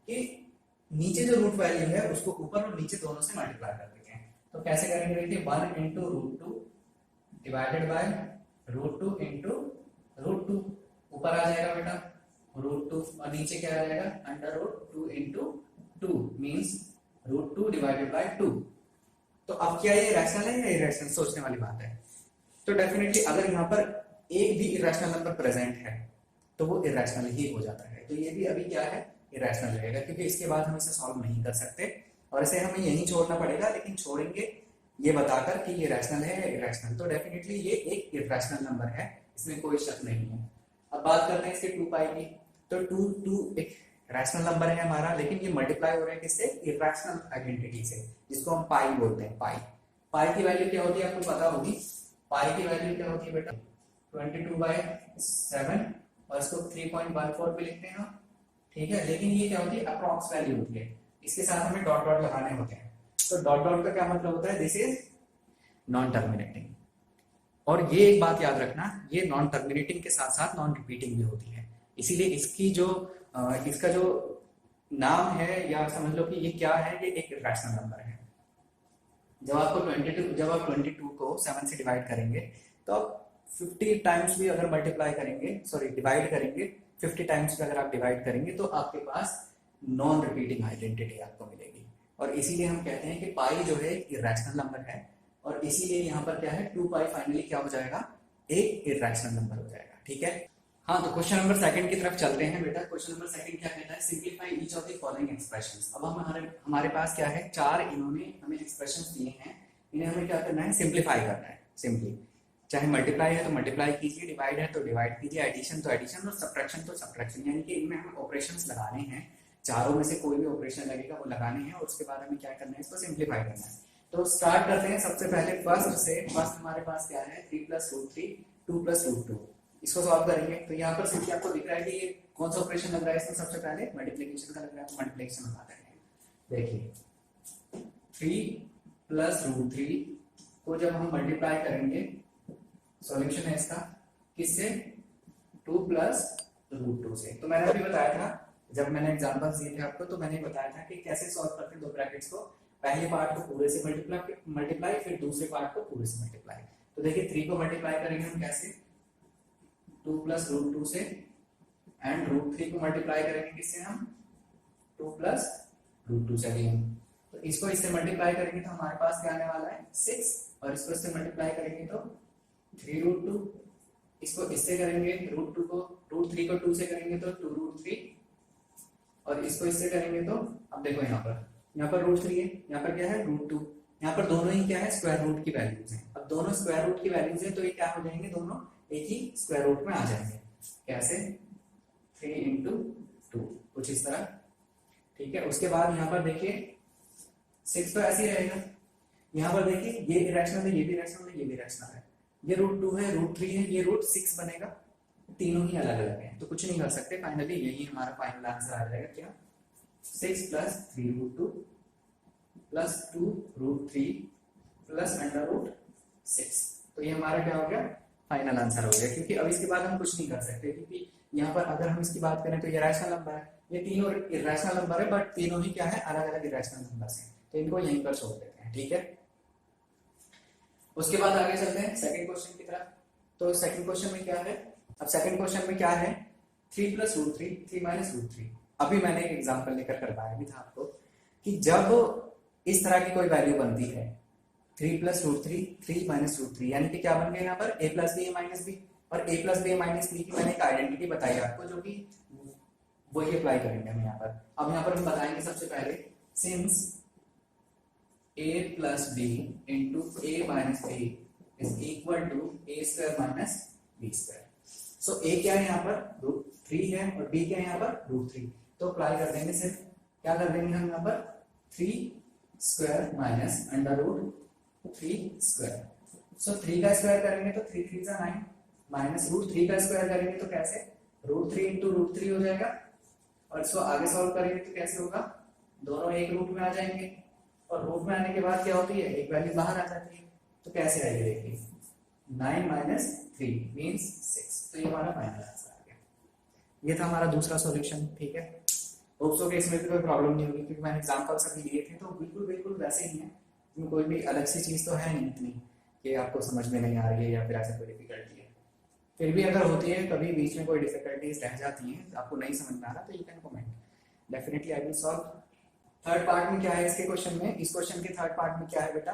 कि नीचे जो रूट वैल्यू है उसको ऊपर और नीचे दोनों से मल्टीप्लाई कर देते हैं। तो कैसे करेंगे, देखिए 1 into root 2 divided by root 2 into root 2, ऊपर आ जाएगा बेटा रूट 2 और नीचे क्या आ जाएगा under root 2 into 2 means root 2 divided by 2। तो अब क्या ये रैशनल है या इरेशनल, सोचने वाली बात है। तो डेफिनेटली अगर यहाँ पर एक भी इरेशनल नंबर प्रेजेंट है तो वो इरेशनल ही हो जाता है। तो ये भी अभी क्या है इरेशनल रहेगा, क्योंकि इसके बाद हम इसे सॉल्व नहीं कर सकते और इसे हमें यहीं छोड़ना पड़ेगा, लेकिन छोड़ेंगे ये बताकर कि ये रैशनल है या इरेशनल। तो डेफिनेटली ये एक इरेशनल नंबर है, इसमें कोई शक नहीं है। अब बात करते हैं इसके 2 पाई की। तो 2 एक रैशनल नंबर है हमारा, लेकिन ये मल्टीप्लाई हो रहा है किससे इरेशनल आइडेंटिटी से, जिसको हम पाई बोलते हैं। पाई की वैल्यू क्या होती है आपको पता होगी, पाई की वैल्यू क्या होती है बेटा 22/7 और इसको 3.14 पे लिखते हैं हम, ठीक है। लेकिन ये क्या होती है अप्रॉक्स वैल्यू होती है, इसके साथ हमें डॉट डॉट लगाने होते हैं। तो डॉट डॉट का क्या मतलब होता है, दिस इज नॉन टर्मिनेटिंग। और ये एक बात याद रखना, ये नॉन टर्मिनेटिंग के साथ साथ नॉन रिपीटिंग भी होती है, इसीलिए इसकी जो इसका जो नाम है, या समझ लो कि ये क्या है, ये एक रैशनल नंबर है। जब आप 22 को 7 से डिवाइड करेंगे तो आप 50 टाइम्स भी अगर मल्टीप्लाई करेंगे, सॉरी डिवाइड करेंगे, 50 टाइम्स भी अगर आप डिवाइड करेंगे तो आपके पास नॉन रिपीटिंग आइडेंटिटी आपको मिलेगी। और इसीलिए हम कहते हैं कि पाई जो है इरेशनल नंबर है, और इसीलिए यहाँ पर क्या है 2 पाई फाइनली क्या हो जाएगा एक इरेशनल नंबर हो जाएगा, ठीक है। हाँ, तो क्वेश्चन नंबर सेकंड की तरफ चलते हैं बेटा। क्वेश्चन नंबर सेकंड क्या कहता है, simplify each of the following expressions. अब हमारे पास क्या है, 4 इन्होंने हमें एक्सप्रेशंस दिए हैं, इन्हें हमें क्या करना है सिंपलीफाई करना है। सिंपली चाहे मल्टीप्लाई है तो मल्टीप्लाई कीजिए, डिवाइड है तो डिवाइड कीजिए, एडिशन तो एडिशन और सब्ट्रैक्शन तो सब्ट्रैक्शन, यानी कि इनमें हमें ऑपरेशंस लगाने हैं। चारों में से कोई भी ऑपरेशन लगेगा वो लगाने हैं, और उसके बाद हमें क्या करना है इसको सिंपलीफाई करना है। तो स्टार्ट करते हैं सबसे पहले फर्स्ट से। फर्स्ट हमारे पास क्या है 3 प्लस रूट 3 2 प्लस रूट 2, इसको सॉल्व करेंगे। तो यहाँ पर सिंपली आपको दिख रहा है कि ये कौन सा ऑपरेशन लग रहा है इसमें, सबसे पहले मल्टीप्लिकेशन का लग रहा है, तो मल्टीप्लिकेशन लगा देंगे। देखिए 3 प्लस रूट 3 को जब हम मल्टीप्लाई करेंगे, सॉल्यूशन है इसका किससे, 2 प्लस रूट 2 से। तो मैंने अभी बताया था, जब मैंने एग्जांपल्स दिए थे आपको, तो मैंने बताया था कि कैसे सॉल्व करते हैं दो ब्रैकेट्स को, पहले पार्ट को पूरे से मल्टीप्लाई फिर दूसरे पार्ट को पूरे से मल्टीप्लाई। तो देखिए 3 को मल्टीप्लाई करेंगे हम कैसे, 2 प्लस रूट 2 से, एंड रूट 3 को मल्टीप्लाई करेंगे किससे हम, 2 प्लस रूट 2 से अगेन। तो इसको इससे मल्टीप्लाई करेंगे तो हमारे पास क्या आने वाला है 6, और इसको इससे मल्टीप्लाई करेंगे तो 3 रूट 2, इसको इससे करेंगे रूट 2 को, रूट 3 को 2 से करेंगे तो 2 रूट 3, और इसको इससे करेंगे तो अब देखो यहाँ पर रूट 3 है, यहाँ पर क्या है रूट 2, यहाँ पर दोनों ही क्या है स्क्वायर रूट की वैल्यूज हैं। अब दोनों स्क्वायर रूट की वैल्यूज है तो ये क्या हो जाएंगे, दोनों एक ही स्क्वायर रूट में आ जाएंगे। कैसे, 3 इंटू 2, कुछ इस तरह, ठीक है। उसके बाद यहाँ पर देखिए 6 तो ऐसे ही रहेगा, यहाँ पर देखिए ये इरेशनल है, ये भी इरेशनल है, ये भी इरेशनल है, ये रूट 2 है, रूट 3 है, ये रूट 6 बनेगा, तीनों ही अलग अलग हैं तो कुछ नहीं कर सकते। फाइनली यही हमारा फाइनल आंसर आ जाएगा, क्या 6 plus 3 root 2 plus 2 root 3 plus under root 6। तो ये हमारा क्या हो गया, फाइनल आंसर हो गया, क्योंकि अब इसके बाद हम कुछ नहीं कर सकते, क्योंकि यहाँ पर अगर हम इसकी बात करें तो ये रैशनल नंबर है, ये तीनों इरेशनल नंबर है, बट तीनों ही क्या है अलग अलग इरेशनल नंबर्स हैं, तो इनको यहीं पर छोड़ देते हैं, ठीक है। उसके बाद आगे चलते हैं सेकंड क्वेश्चन की तरफ। तो सेकंड क्वेश्चन में क्या है, अब सेकंड क्वेश्चन में क्या है, 3 प्लस रूट 3, 3 माइनस रूट 3। अभी मैंने एक एग्जांपल लेकर करवाया भी था आपको कि जब इस तरह की कोई वैल्यू बनती है 3 प्लस रूट 3, 3 माइनस रूट 3, यानी कि क्या बन गया यहाँ पर a plus B minus B, और a plus B minus B की मैंने एक आइडेंटिटी बताई आपको, जो कि वही अप्लाई करेंगे हम यहाँ पर। अब यहाँ पर हम बताएंगे सबसे पहले, since a plus B into a minus B is equal to a square minus B square. So a क्या है यहाँ पर रूट 3 है, और b क्या है यहाँ पर रूट 3, तो अप्लाई कर देंगे, सिर्फ क्या कर देंगे हम यहाँ पर 3 square minus under root 3 square. So 3 का स्क्वायर करेंगे तो 3 3 जा 9, माइनस रूट 3 का स्क्वायर करेंगे तो कैसे, रूट 3 इंटू रूट 3 हो जाएगा, और इसको आगे सॉल्व करेंगे तो कैसे होगा, दोनों एक रूट में आ जाएंगे, और रूट में आने के बाद क्या होती है, एक वैल्यू बाहर आ जाती है, तो कैसे आएगी देखिए, 9 माइनस 3 मीन्स 6। तो ये हमारा फाइनल आंसर आ गया। ये था हमारा दूसरा सॉल्यूशन, ठीक है। होप सो कि इसमें भी कोई प्रॉब्लम नहीं होगी, क्योंकि मैंने एग्जांपल्स अभी लिए थे तो बिल्कुल बिल्कुल वैसे ही है, इसमें कोई भी अलग सी चीज़ तो है नहीं इतनी कि आपको समझ में नहीं आ रही है या फिर ऐसा कोई डिफिकल्टी है। फिर भी अगर होती है कभी बीच में कोई डिफिकल्टीज रह जाती हैं, आपको नहीं समझ में आ रहा, तो you can comment, definitely I will solve. Third part में क्या है इसके क्वेश्चन में, इस क्वेश्चन के थर्ड पार्ट में क्या है बेटा,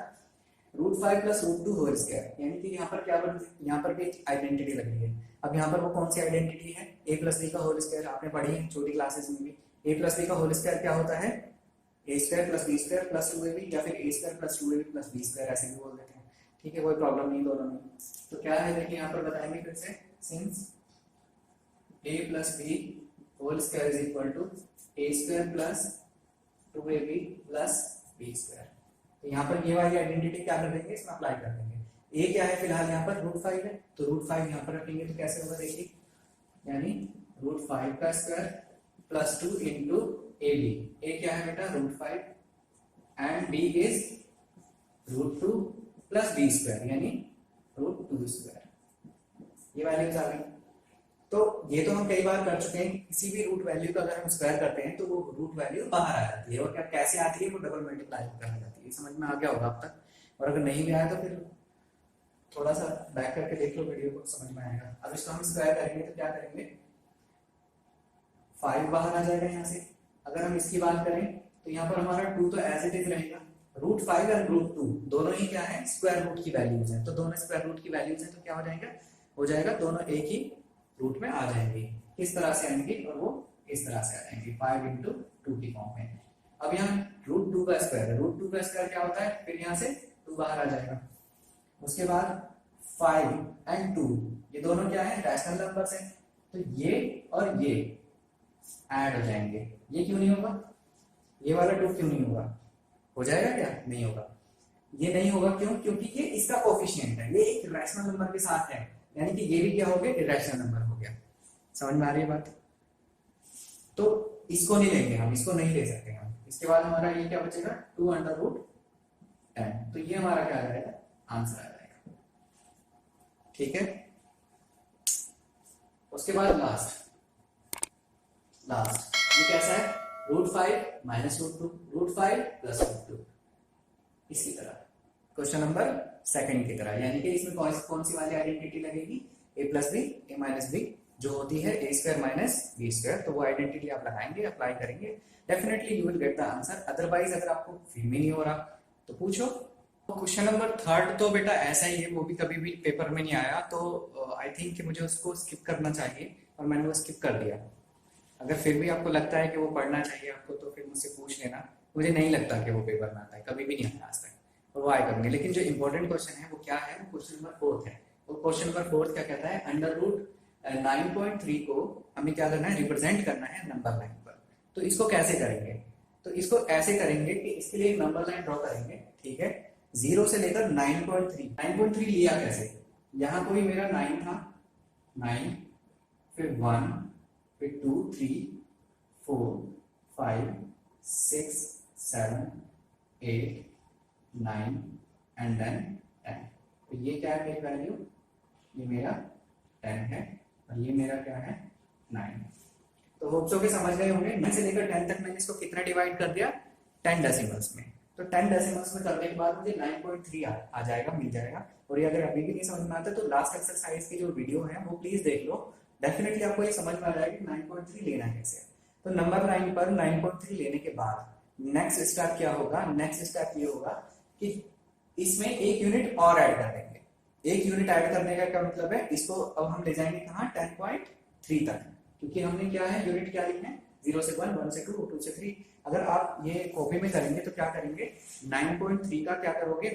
root 5 plus root 2 whole square, यानी कि यहाँ पर क्या बन, यहाँ पर भी एक आइडेंटिटी लग रही है। अब यहाँ पर वो कौन सी आइडेंटिटी है, a प्लस बी का होल स्क्वायर, आपने पढ़ी है छोटी क्लासेस में भी, a प्लस बी का होल स्क्वायर क्या होता है, a square plus B square plus 2ab, या फिर a square plus 2ab plus b square, ऐसे भी बोल देते हैं, ठीक है, कोई प्रॉब्लम नहीं दोनों में। तो क्या है देखिए यहाँ पर बताएंगे फिर से, since a plus B whole square is equal to a square plus 2ab plus b square. तो यहाँ पर ये वाली आइडेंटिटी क्या कर देंगे, इसमें अप्लाई कर देंगे। a क्या है फिलहाल यहाँ पर रूट 5 है, तो रूट 5 यहाँ पर रखेंगे तो कैसे होगा देखिए, यानी रूट 5 का square plus 2 into ab, a क्या है बेटा root 5 and b is root 2 plus b square, यानी रूट 2 स्क्वायर। ये वैल्यूज आ गई। तो ये तो हम कई बार कर चुके हैं, किसी भी रूट वैल्यू का अगर हम स्क्वायर करते हैं तो वो रूट वैल्यू बाहर आ जाती है, और क्या कैसे आती है, वो डबल मल्टीप्लाई होकर आ जाती है। समझ में आ गया होगा अब तक, और अगर नहीं भी आया तो फिर थोड़ा सा बैक करके देख लो वीडियो को, समझ में आएगा। अब इसको हम स्क्वायर करेंगे तो क्या करेंगे, 5 बाहर आ जाएगा यहाँ से। अगर हम इसकी बात करें तो यहाँ पर हमारा 2 तो एज इट इज रहेगा, रूट 5 और रूट 2 दोनों ही क्या है स्क्वायर रूट की वैल्यूज है, तो दोनों स्क्वायर रूट की वैल्यूज है, तो क्या हो जाएगा दोनों एक ही रूट में आ जाएंगे। किस तरह से आएंगे, और वो इस तरह से आ जाएंगे 5 इंटू 2 की फॉर्म में। अब यहाँ रूट 2 का स्क्वायर है, रूट 2 का स्क्वायर क्या होता है, फिर यहाँ से 2 बाहर आ जाएगा। उसके बाद 5 एंड 2 ये दोनों क्या है रैशनल नंबर्स हैं, तो ये और ये ऐड हो जाएंगे। ये क्यों नहीं होगा, ये वाला 2 क्यों नहीं होगा, हो जाएगा क्या, नहीं होगा। ये नहीं होगा क्यों, क्योंकि ये इसका कोफिशिएंट है, ये एक रैशनल नंबर के साथ है, यानी कि ये भी क्या हो गया इरेशनल नंबर हो गया। समझ में आ रही है बात, तो इसको नहीं लेंगे हम, इसको नहीं ले सकते हम। इसके बाद हमारा ये क्या बचेगा 2 अंडर रूट 10, तो ये हमारा क्या आ जाएगा आंसर आ जाएगा। ठीक है, उसके बाद लास्ट ये कैसा है, √5 माइनस √2, √5 प्लस √2, इसकी तरह क्वेश्चन नंबर सेकंड की तरह। यानी कि इसमें कौन सी वाली आइडेंटिटी लगेगी, a plus B A minus B, जो होती है a square minus B square. तो वो आइडेंटिटी आप लगाएंगे, अप्लाई करेंगे, definitely you will get the answer. Otherwise अगर आपको फील में नहीं हो रहा तो पूछो। क्वेश्चन नंबर थर्ड तो बेटा ऐसा ही है, वो भी कभी भी पेपर में नहीं आया, तो आई थिंक कि मुझे उसको स्किप करना चाहिए और मैंने वो स्किप कर दिया। अगर फिर भी आपको लगता है कि वो पढ़ना चाहिए आपको तो फिर मुझसे पूछ लेना। मुझे नहीं लगता कि वो पेपर में आता है, कभी भी नहीं आया आज तक, और वो आए करेंगे। लेकिन जो इंपॉर्टेंट क्वेश्चन है वो क्या है, क्वेश्चन नंबर फोर्थ है। वो क्वेश्चन नंबर फोर्थ क्या कहता है, √9.3 को हमें क्या करना है, रिप्रेजेंट करना है नंबर लाइन पर। तो इसको कैसे करेंगे, तो इसको ऐसे करेंगे कि इसके लिए एक नंबर लाइन ड्रॉ करेंगे। ठीक है, 0 से लेकर 9.3 लिया कैसे, यहाँ कोई मेरा 9 था, 9 फिर 1 फिर 2 3 4 5 6 7 8 9 एंड देन 10। तो ये क्या है मेरी वैल्यू, ये मेरा 10 है और ये मेरा क्या है 9। तो होप सो के समझ गए होंगे। 9 से लेकर 10 तक मैंने इसको कितना डिवाइड कर दिया, 10 डेसिमल्स में। तो 10 डेसिमल्स में करने के बाद मुझे 9.3 आ जाएगा, मिल जाएगा। और ये अगर अभी भी नहीं समझ में आता तो लास्ट एक्सरसाइज की जो वीडियो है वो प्लीज देख लो, डेफिनेटली आपको ये समझ में आ जाएगा कि 9.3 लेना है कैसे। तो नंबर लाइन पर 9.3 लेने के बाद नेक्स्ट स्टेप क्या होगा, नेक्स्ट स्टेप ये होगा कि इसमें एक यूनिट और ऐड कर देंगे। एक यूनिट ऐड करने का क्या मतलब है, इसको अब हम ले जाएंगे कहाँ, 10.3 तक, क्योंकि हमने क्या है यूनिट क्या लिखे हैं, 0 से 1 1 से 2 2 से 3। अगर आप ये कॉपी में करेंगे तो क्या करेंगे, 9.3 का क्या करोगे,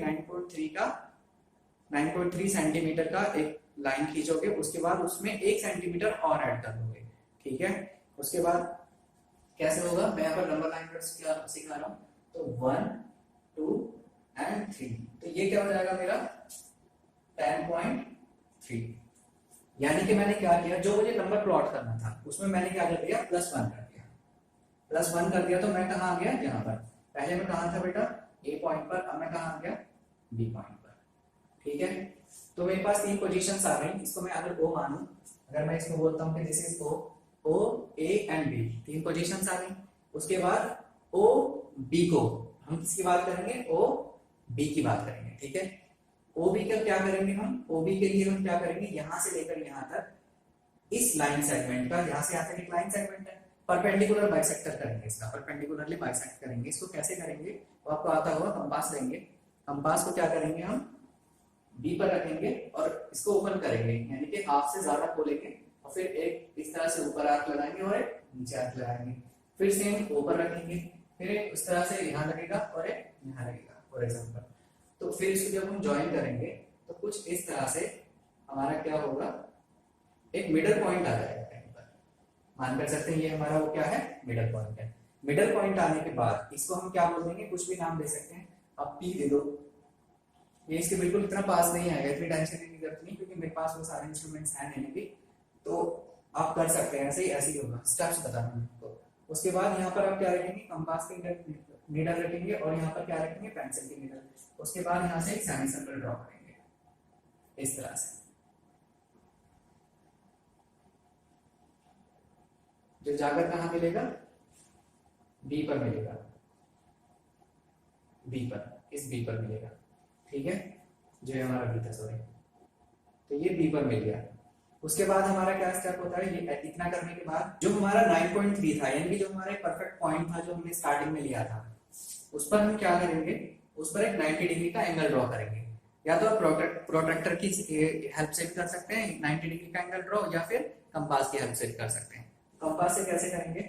9.3 सेंटीमीटर का एक लाइन खींचोगे, उसके बाद उसमें 1 सेंटीमीटर और ऐड कर दोगे। ठीक है, उसके बाद कैसे होगा, मैं यहाँ पर नंबर लाइन पर सिखा रहा हूँ। तो 1 2 एंड 3, तो ये क्या हो जाएगा मेरा 10.3। यानी कि मैंने क्या किया, जो मुझे नंबर प्लॉट करना था उसमें मैंने क्या कर दिया, +1 कर दिया। +1 कर दिया तो मैं कहाँ आ गया, यहाँ पर। पहले मैं कहाँ था बेटा, A पॉइंट पर, अब मैं कहाँ आ गया, B पॉइंट पर। ठीक है, तो मेरे पास 3 पोजीशंस आ गई। इसको मैं अगर O मानूं, अगर मैं इसको बोलता हूँ कि this is O A and B, 3 positions आ गई। उसके बाद O B को हम किसकी बात करेंगे, O B की बात करेंगे। ठीक है, OB का क्या करेंगे हम, OB के लिए हम क्या करेंगे, यहां से लेकर यहां तक इस लाइन सेगमेंट का, यहां से यहां तक एक लाइन सेगमेंट है, परपेंडिकुलर बाइसेक्टर करेंगे इसका, परपेंडिकुलरली बाइसेक्ट करेंगे। इसको कैसे करेंगे, वो आपको आता होगा, कंपास लेंगे, कंपास को क्या करेंगे हम B पर रखेंगे और इसको ओपन करेंगे, यानी कि हाफ से ज्यादा खोलेंगे और फिर एक इस तरह से ऊपर आर्क लगाएंगे और एक नीचे आर्क लगाएंगे। फिर सेम ऊपर रखेंगे, फिर एक उस तरह से यहाँ लगेगा और एक यहाँ लगेगा फॉर एग्जाम्पल। तो फिर इसको जब हम ज्वाइन करेंगे तो कुछ इस तरह से हमारा क्या होगा, एक मिडल पॉइंट आ जाएगा कहीं पर। मान कर सकते हैं ये हमारा वो क्या है, मिडल पॉइंट है। मिडल पॉइंट आने के बाद इसको हम क्या बोल देंगे, कुछ भी नाम दे सकते हैं। अब P दे दो, ये इसके बिल्कुल इतना पास नहीं आएगा, इतनी टेंशन की जरूरत नहीं, क्योंकि मेरे पास वो सारे इंस्ट्रूमेंट्स हैं नहीं भी। तो आप कर सकते हैं, ऐसे ही होगा, स्टेप्स बता रहा हूँ आपको। उसके बाद यहाँ पर आप क्या रखेंगे, कंपास के नीडल रखेंगे और यहाँ पर क्या रखेंगे, पेंसिल की नीडल। उसके बाद यहाँ से एक सेमी सर्कल ड्रॉ करेंगे इस तरह से, जो जाकर कहाँ मिलेगा, बी पर मिलेगा, बी पर, इस बी पर मिलेगा। ठीक है, जो हमारा बी था, सॉरी, तो ये बी पर मिल गया। उसके बाद हमारा क्या स्टेप होता है, ये इतना करने के बाद जो हमारा 9.3 था, यानी कि जो हमारा परफेक्ट पॉइंट था जो हमने स्टार्टिंग में लिया था, उस पर हम क्या करेंगे, उस पर एक 90 डिग्री का एंगल ड्रॉ करेंगे। या तो आप प्रोट्रैक्टर की हेल्प से भी कर सकते हैं 90 डिग्री का एंगल ड्रॉ, या फिर कंपास की हेल्प से भी कर सकते हैं। कंपास से कैसे करेंगे,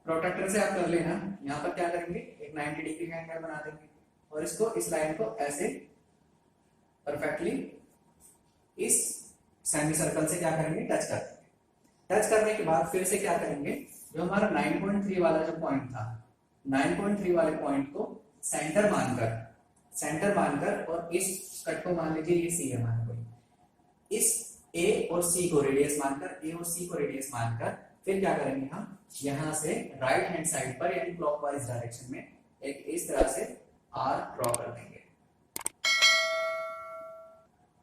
प्रोट्रैक्टर से आप कर लेना, यहाँ पर क्या करेंगे, एक 90 डिग्री का एंगल बना देंगे और इसको, इस लाइन को ऐसे परफेक्टली इस सेमी सर्कल से क्या करेंगे, टच कर देंगे। टच करने के बाद फिर से क्या करेंगे, जो हमारा 9.3 वाला जो पॉइंट था, 9.3 वाले पॉइंट को सेंटर मानकर और इस कट को मान लीजिए ये सी है मान कोई, इस ए और सी को रेडियस मानकर फिर क्या करेंगे हम, यहां से राइट हैंड साइड पर यानी क्लॉकवाइज डायरेक्शन में एक इस तरह से आर्क ड्रॉ कर देंगे।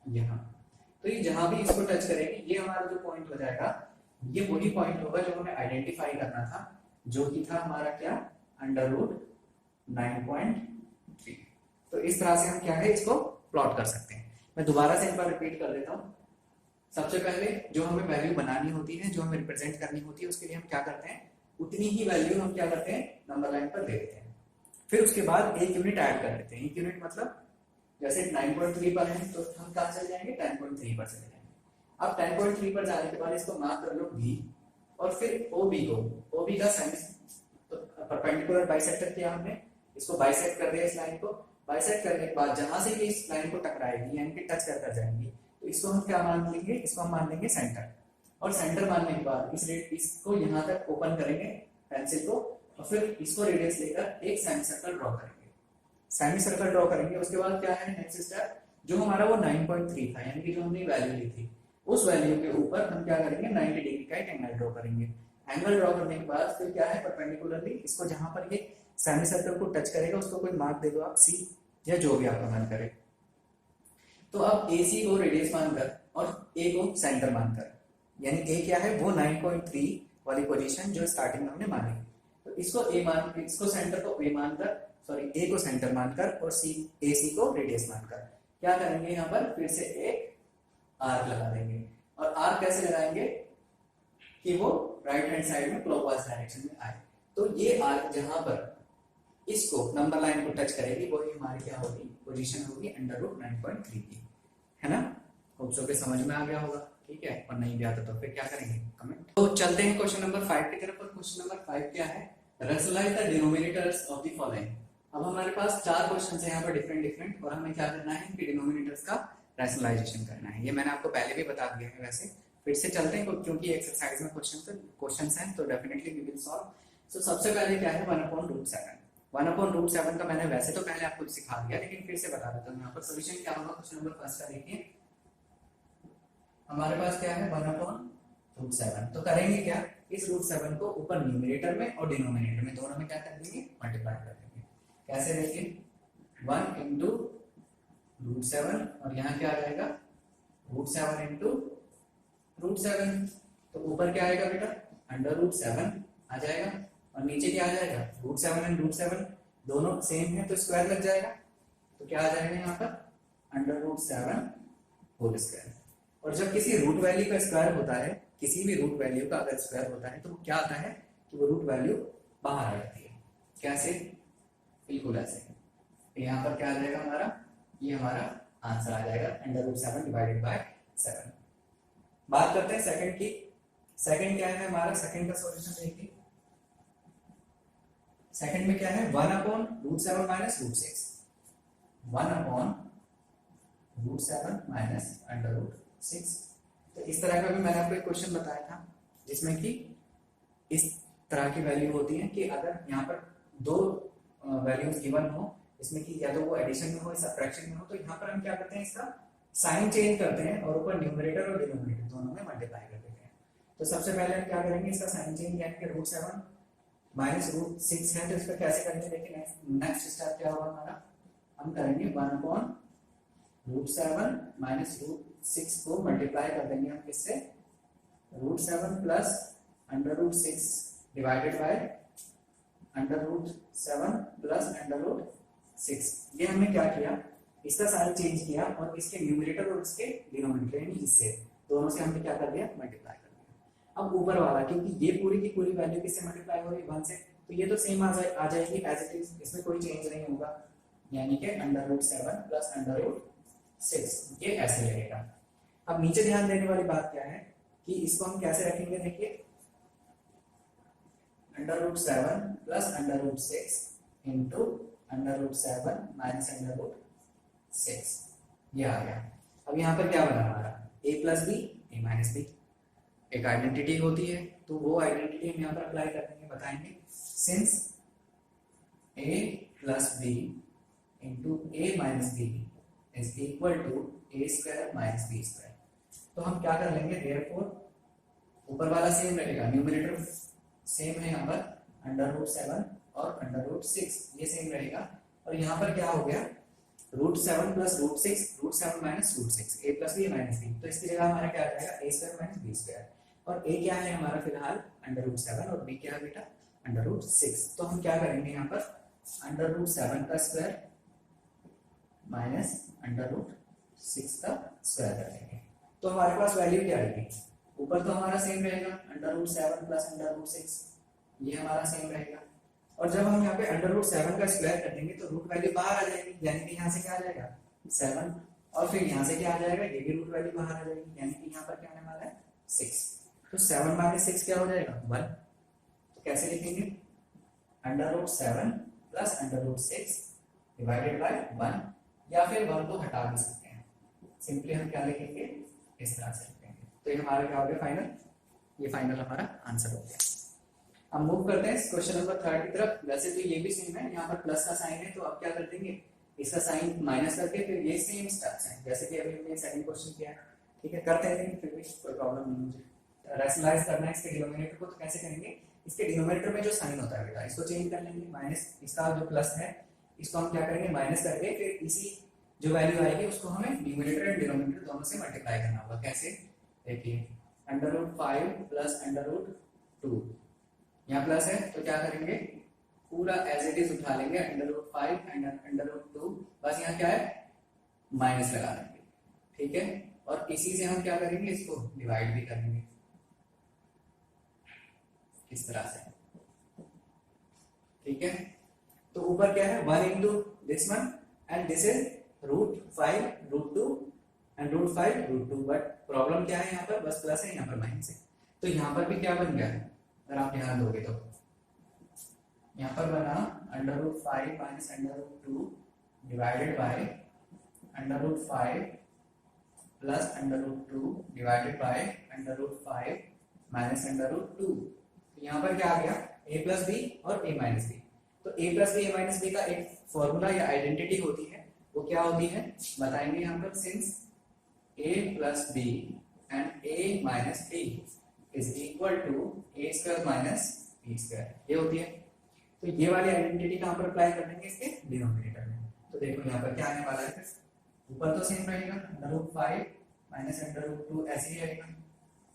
यहाँ। तो ये जहां भी इसको टच करेगी ये हमारा जो पॉइंट हो जाएगा ये वही पॉइंट होगा जो हमें आइडेंटिफाई करना था, जो कि था हमारा क्या, अंडर रूट 9.3। तो इस तरह से हम क्या है इसको प्लॉट कर सकते हैं। मैं दोबारा से एक बार रिपीट कर देता हूँ। सबसे पहले जो हमें वैल्यू बनानी होती है, जो हमें रिप्रेजेंट करनी होती है, उसके लिए हम क्या करते हैं, उतनी ही वैल्यू हम क्या करते हैं नंबर लाइन पर दे देते हैं। फिर उसके बाद एक यूनिट ऐड कर देते हैं। एक यूनिट मतलब जैसे 9.3 पर है तो हम कहाँ चले जाएंगे, 10.3 पर चले जाएंगे। अब 10.3 पर जाने के बाद इसको मार्क कर लो B, और फिर OB का साइंस तो परपेंडिकुलर बाइसेक्टर किया हमने, इसको बाइसेक्ट कर दिया इस लाइन को। बाइसेक्ट करने के बाद जहां से ये इस लाइन को टकराएगी यानी कि टच कर जाएंगी, तो इसको हम क्या मान लेंगे, इसको हम मान लेंगे सेंटर। और सेंटर मानने के बाद इसको यहाँ तक ओपन करेंगे पेंसिल को, और फिर इसको रेडियस लेकर एक सेमी सर्कल ड्रॉ करेंगे। सेमी सर्कल ड्रॉ करेंगे, उसके बाद क्या है नेक्स्ट स्टेप, जो हमारा वो 9.3 था यानी कि जो हमने वैल्यू ली थी, उस वैल्यू के ऊपर हम क्या करेंगे 90 डिग्री का एक एंगल ड्रॉ करेंगे। एंगल ड्रॉ करने के बाद फिर क्या है, परपेंडिकुलरली इसको जहां पर ये सेमी सर्कल को टच करेगा उसको कोई मार्क दे दो आप, C या जो भी आपका मन करे। तो अब AC को रेडियस मानकर और A को सेंटर मानकर, यानी A क्या है वो 9.3 वाली पोजीशन जो स्टार्टिंग में हमने मानी, तो इसको सेंटर को A को सेंटर मानकर और AC को रेडियस मानकर क्या करेंगे, यहाँ पर फिर से एक आर्क लगा देंगे। और आर्क कैसे लगाएंगे कि वो राइट हैंड साइड में क्लॉकवाइज डायरेक्शन में आए। तो ये आर्क जहां पर इसको नंबर लाइन को टच करेगी वही हमारी क्या होगी, पोजीशन होगी अंडर रूट 9.3 की, है ना। होप सो के समझ में आ गया होगा, ठीक है। और नहीं भी आता तो फिर क्या करेंगे, कमेंट। तो चलते हैं क्वेश्चन नंबर 5 की तरफ। क्वेश्चन नंबर 5 क्या है, rationalize the denominators of the following. अब हमारे पास 4 क्वेश्चन है यहाँ पर डिफरेंट, और हमें क्या करना है कि डिनोमिनेटर्स का रैशनलाइजेशन करना है। ये मैंने आपको पहले भी बता दिया है, वैसे फिर से चलते हैं क्योंकि एक्सरसाइज में क्वेश्चन हैं तो डेफिनेटली वी विल सॉल्व। सो सबसे पहले क्या है 1/√7। 1/√7 का मैंने वैसे तो पहले आपको सिखा दिया, लेकिन फिर से बता देता हूँ। यहाँ पर सोल्यूशन क्या होगा, क्वेश्चन नंबर 1 का देखिए। हमारे पास क्या है 1/√7। तो करेंगे क्या, इस √7 को ऊपर न्यूमरेटर में और डिनोमिनेटर में दोनों में क्या कर देंगे, मल्टीप्लाई कर देंगे। कैसे देखिए, 1 into √7 और यहाँ क्या आ जाएगा √7 into √7। तो ऊपर क्या आएगा बेटा, अंडर√7 आ जाएगा, और नीचे क्या आ जाएगा √7 एंड √7 दोनों सेम है तो स्क्वायर लग जाएगा। तो क्या आ जाएगा यहाँ पर अंडर√7 होल स्क्वायर। और जब किसी रूट वैल्यू का स्क्वायर होता है, किसी भी रूट वैल्यू का अगर स्क्वायर होता है तो वो क्या आता है कि वो रूट वैल्यू बाहर आ जाती है। कैसे, बिल्कुल ऐसे। यहाँ पर क्या आ जाएगा हमारा, ये हमारा आंसर आ जाएगा अंडर√7 डिवाइडेड बाय 7। बात करते हैं सेकंड की। सेकंड क्या है हमारा, सेकंड का सॉल्यूशन देखिए। सेकंड में क्या है 1/√7 माइनस √6। 1/√7 माइनस अंडर√6। तो इस तरह का भी मैंने आपको एक क्वेश्चन बताया था जिसमें कि इस तरह की वैल्यू होती है कि अगर यहाँ पर दो वैल्यूज गिवन हो, इसमें कि या तो वो एडिशन में हो या सब्ट्रैक्शन में हो, तो यहाँ पर हम क्या करते हैं इसका साइन चेंज करते हैं और ऊपर न्यूमरेटर और डिनोमिनेटर दोनों में मल्टीप्लाई कर देते हैं। तो सबसे पहले हम क्या करेंगे, इसका साइन चेंज यानी कि √7 माइनस √6 है तो इसका कैसे करेंगे, देखिए नेक्स्ट स्टेप क्या होगा हमारा, हम करेंगे 1/√7 माइनस √6 को मल्टीप्लाई कर देंगे हम किससे, √7 प्लस अंडर√6 डिवाइडेड बाय अंडर√7 प्लस अंडर√6। ये हमने क्या किया, इसका साइन चेंज किया और इसके न्यूमरेटर और इसके डिनोमिनेटर यानी इससे दोनों से हमने क्या कर दिया, मल्टीप्लाई कर दिया। अब ऊपर वाला क्योंकि ये पूरी की पूरी वैल्यू किससे मल्टीप्लाई हो रही है 1 से, तो ये तो सेम आ जाएगी एज इट इज, इसमें कोई चेंज नहीं होगा, यानी कि अंडर√7 प्लस अंडर√6 ये ऐसे लगेगा। अब नीचे ध्यान देने वाली बात क्या है कि इसको हम कैसे रखेंगे, देखिए अंडर√7 प्लस अंडर√6 इंटू अंडर√7 माइनस अंडर√6, ये आ गया। अब यहाँ पर क्या बना हमारा a plus B A minus B, एक आइडेंटिटी होती है तो वो आइडेंटिटी हम यहाँ पर अप्लाई कर देंगे, बताएंगे since a plus B into A minus B is equal to a square minus B square. तो हम क्या कर लेंगे, देयरफॉर ऊपर वाला सेम रहेगा, न्यूमरेटर सेम है यहाँ पर अंडर√7 और अंडर√6 ये सेम रहेगा, और यहाँ पर क्या हो गया root 7 plus root 7 minus root 6, A plus B minus B. तो इसकी जगह हमारा क्या आ जाएगा, A square minus B square. और ए क्या है हमारा फिलहाल अंडर रूट 7 और बी क्या है बेटा अंडर रूट 6। तो हम क्या करेंगे यहाँ पर अंडर रूट 7 का स्क्वायर माइनस अंडर रूट 6 का स्क्वायर करेंगे। तो हमारे पास वैल्यू क्या आएगी, ऊपर तो हमारा सेम रहेगा under root 7 plus under root 6, ये हमारा सेम रहेगा। और जब हम यहाँ पे अंडर रूट 7 का स्क्वायर कर देंगे तो रूट वैल्यू बाहर आ जाएगी, यानी कि यहाँ से क्या आ जाएगा 7, और फिर यहाँ से क्या आ जाएगा, ये भी रूट वैल्यू बाहर आ जाएगी, यानी कि यहाँ पर क्या आने वाला है 6। तो 7 माइनस 6 क्या हो जाएगा 1। तो कैसे लिखेंगे under root 7 plus under root 6 divided by 1, या फिर 1 को हटा भी सकते हैं, सिंपली हम क्या लिखेंगे इस तरह से लिखेंगे। तो ये हमारा क्या हो गया फाइनल, ये फाइनल हमारा आंसर हो गया। अब मूव करते हैं क्वेश्चन नंबर 3 की तरफ। वैसे तो ये भी सेम है, यहाँ पर प्लस का साइन है, तो अब क्या कर देंगे इसका साइन माइनस करके फिर ये सेम स्टेप्स हैं जैसे कि अभी हमने सेकंड क्वेश्चन किया है, ठीक है करते हैं, लेकिन फिर भी कोई प्रॉब्लम नहीं मुझे रैशनलाइज करना है इसके डिनोमिनेटर को। तो कैसे करेंगे, इसके डिनोमिनेटर में जो साइन होता है बेटा इसको चेंज कर लेंगे, माइनस इसका जो प्लस है इसको हम क्या करेंगे माइनस करके फिर इसी जो वैल्यू आएगी उसको हमें न्यूमरेटर एंड डिनोमिनेटर दोनों से मल्टीप्लाई करना होगा। कैसे देखिए under root 5 plus under root 2, यहाँ प्लस है तो क्या करेंगे पूरा एज इट इज उठा लेंगे under root 5 and under root 2, बस यहाँ क्या है माइनस लगा देंगे, ठीक है। और इसी से हम क्या करेंगे इसको डिवाइड भी करेंगे इस तरह से, ठीक है। तो ऊपर क्या है 1 into this one and this is root 5 root 2 and root 5 root 2, but problem क्या है यहाँ पर बस प्लस है यहाँ पर माइनस है। तो यहाँ पर भी क्या बन गया है अगर आप ध्यान दोगे तो यहाँ पर बना under root 5 minus under root 2 divided by under root 5 plus under root 2 divided by under root 5 minus under root 2। यहाँ पर क्या आ गया a प्लस बी और a माइनस बी। तो a plus B a minus B का एक formula या आइडेंटिटी होती है, वो क्या होती है बताएंगे यहाँ पर। Since a plus B and a minus B is equal to a square minus b square, ये होती है। तो ये वाली आइडेंटिटी कहाँ पर अप्लाई कर देंगे इसके डिनोमिनेटर में। तो देखो यहाँ पर क्या आने वाला है, ऊपर तो सेम रहेगा under root 5 minus under root 2 ऐसे ही रहेगा,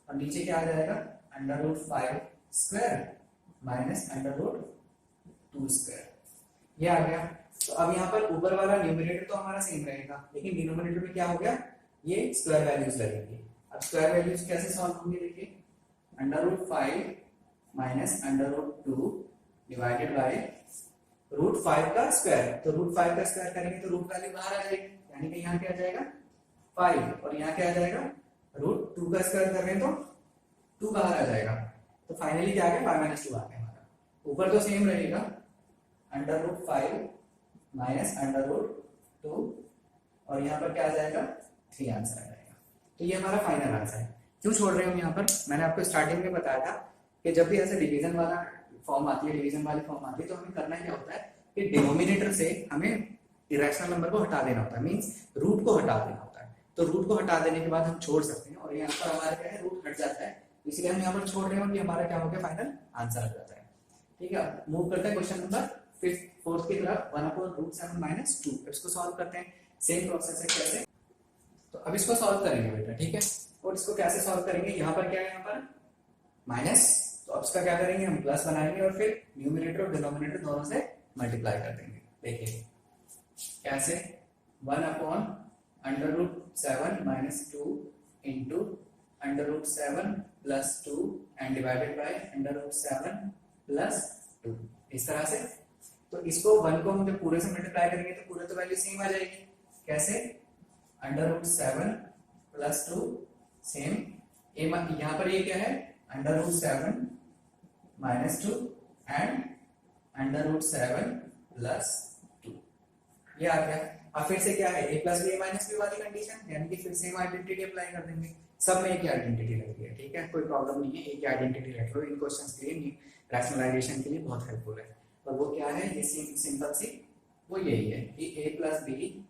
और नीचे क्या आ जाएगा under root 5 square minus under root 2 square, ये आ गया। तो अब यहाँ पर ऊपर वाला न्यूमरेटर तो हमारा सेम रहेगा, लेकिन डिनोमिनेटर में क्या हो गया ये स्क्वायर वैल्यूज लगेंगी। अब स्क्वायर वैल्यूज कैसे सॉल्व होंगे देखिए under root 5 minus under root 2 divided by root 5 का स्क्वायर। तो रूट 5 का स्क्वायर करेंगे तो रूट वैल्यू बाहर आ जाएगी, यानी कि यहाँ क्या आ जाएगा 5, और यहाँ क्या आ जाएगा रूट 2 का स्क्वायर कर रहे हैं तो 2 बाहर आ जाएगा। तो फाइनली क्या आ गया 5 माइनस 2 आ गया हमारा। ऊपर तो सेम रहेगा under root 5 minus under root 2, और यहाँ पर क्या आ जाएगा 3 आंसर आ जाएगा। तो ये हमारा फाइनल आंसर है। क्यों छोड़ रहे हैं हम यहाँ पर, मैंने आपको स्टार्टिंग में बताया था कि जब भी ऐसे डिवीजन वाला फॉर्म आती है, डिवीजन वाली फॉर्म आती है, तो हमें करना क्या होता है कि डिनोमिनेटर से हमें इरेशनल नंबर को हटा देना होता है, मींस रूट को हटा देना होता है। तो रूट को हटा देने के बाद हम छोड़ सकते हैं, और यहाँ पर हमारा क्या है रूट हट जाता है, इसलिए हम यहाँ पर छोड़ रहे हैं और ये हमारा क्या हो गया फाइनल आंसर आ जाता है। ठीक है, मूव करते हैं क्वेश्चन नंबर 4 की तरफ। 1/√7 माइनस 2, इसको सॉल्व करते हैं। सेम प्रोसेस है कैसे, तो अब इसको सॉल्व करेंगे बेटा, ठीक है। और इसको कैसे सॉल्व करेंगे, यहाँ पर क्या है यहाँ पर माइनस, तो अब इसका क्या करेंगे हम प्लस बनाएंगे और फिर न्यूमरेटर और डिनोमिनेटर दोनों से मल्टीप्लाई कर देंगे। देखिए कैसे 1/√7 minus 2 into √7 plus 2 and divided by √7 plus 2, इस तरह से। तो इसको 1 को हम जब पूरे से मल्टीप्लाई करेंगे तो पूरे तो वैल्यू सेम आ जाएगी। कैसे √7 प्लस 2 सेम, यहाँ पर ये क्या है √7 माइनस 2 एंड √7 प्लस 2, ये आ गया। अब फिर से क्या है a plus B minus B वाली कंडीशन, यानी कि फिर सेम आइडेंटिटी अप्लाई कर देंगे। सब में एक ही आइडेंटिटी लगी है, ठीक है, कोई प्रॉब्लम नहीं है, एक ही आइडेंटिटी रख लो। इन क्वेश्चंस के लिए रैशनलाइजेशन के लिए बहुत हेल्पफुल है। और वो क्या है, ये सिंपल सी वो यही है कि a plus B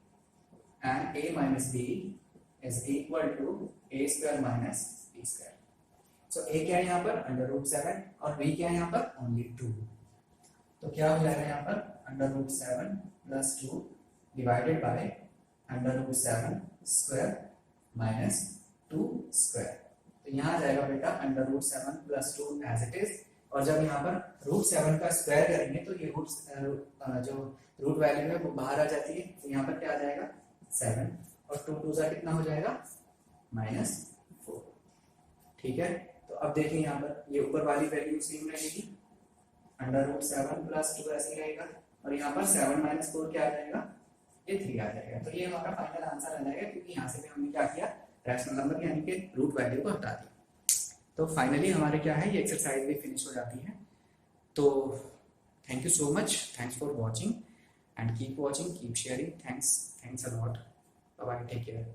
and a minus B is equal to a square minus b square. So a क्या है यहाँ पर √7 और b क्या है यहाँ पर ओनली 2। तो क्या हो जाएगा यहाँ पर √7 plus 2 divided by under root 7 square minus 2 square. तो यहाँ आ जाएगा बेटा under root 7 plus 2 as it is, और जब यहाँ पर रूट 7 का स्क्वायर करेंगे तो ये जो रूट वैल्यू है वो बाहर आ जाती है, तो यहाँ पर क्या आ जाएगा 7 और 2 2 कितना हो जाएगा -4। ठीक है, तो अब देखिए यहाँ पर ये ऊपर वाली वैल्यू सेम रहेगी, अंडर रूट 7 प्लस 2 ऐसे रहेगा, और यहाँ पर 7 - 4 क्या आ जाएगा, ये 3 आ जाएगा। तो ये हमारा फाइनल आंसर आ जाएगा, क्योंकि यहाँ से भी हमने क्या किया, रैशनल नंबर यानी कि रूट वैल्यू को हटा दिया। तो फाइनली हमारे क्या है, ये एक्सरसाइज भी फिनिश हो जाती है। तो thank you so much, thanks for watching and keep watching, keep sharing, thanks a lot, bye bye, take care.